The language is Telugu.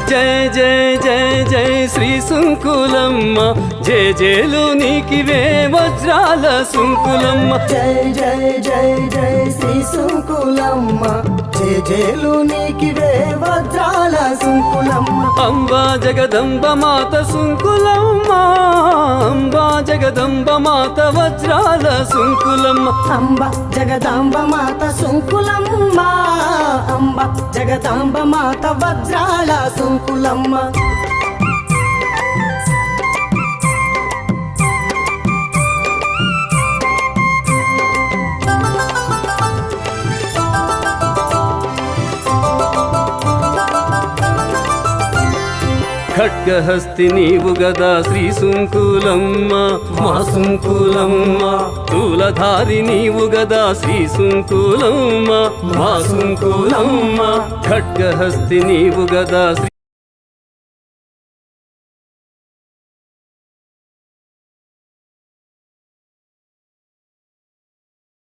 జయ జయ జయ జయ శ్రీ సుంకులమ్మ జయ జయలు నీకివే వజ్రాల సుంకులమ్మ జయ జయ జయ జయ శ్రీ సుంకులమ్మ జయ జయలు నీకివే వజ్రాల సుంకులమ్మ అంబా జగదంబ మాత సుంకులమ్మ అంబా జగదంబ మాత వజ్రాల సుంకులమ్మ అంబ జగదాంబ మాత సుంకులమ్మ అంబ జగదాంబ మాత వజ్రాల సుంకులమ్మ ఖడ్గహస్తి నీవు గదా శ్రీ సుంకులమ్మ మా సుంకులమ్మ తూలధారి నీవు గదా శ్రీ సుంకులమ్మ మా సుంకులమ్మ ఖడ్గహస్తి నీవు గదా